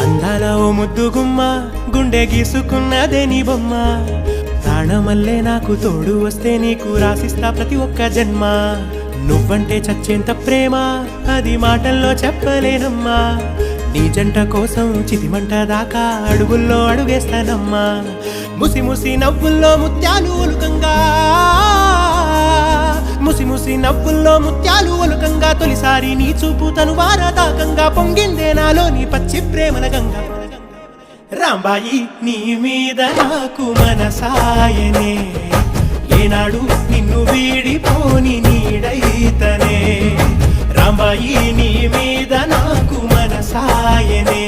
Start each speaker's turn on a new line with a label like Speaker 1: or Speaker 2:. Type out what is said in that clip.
Speaker 1: అందాల ఓ ముద్దు గుమ్మ గుండె గీసుకున్నదే నీ బొమ్మ ప్రాణమల్లే నాకు తోడు వస్తే నీకు రాసిస్తా ప్రతి ఒక్క జన్మ నువ్వంటే చచ్చేంత ప్రేమ అది మాటల్లో చెప్పలేనమ్మా నీ జంట కోసం చితిమంట దాకా అడుగుల్లో అడుగేస్తానమ్మా ముసి ముసి నవ్వుల్లో ముత్యాలు ఒలుకంగా ముసి ముసి నవ్వుల్లో ముత్యాలు ఒలుకంగా తొలిసారి నీ చూపు తను వారతాకంగా పొంగిందే నాలో నీ పచ్చి ప్రేమల గంగా రాంబాయి నీ మీద నాకు మనసాయనే ఏనాడు నిన్ను వీడిపోని నీడైతనే రాంబాయి నీ మీద నాకు మనసాయనే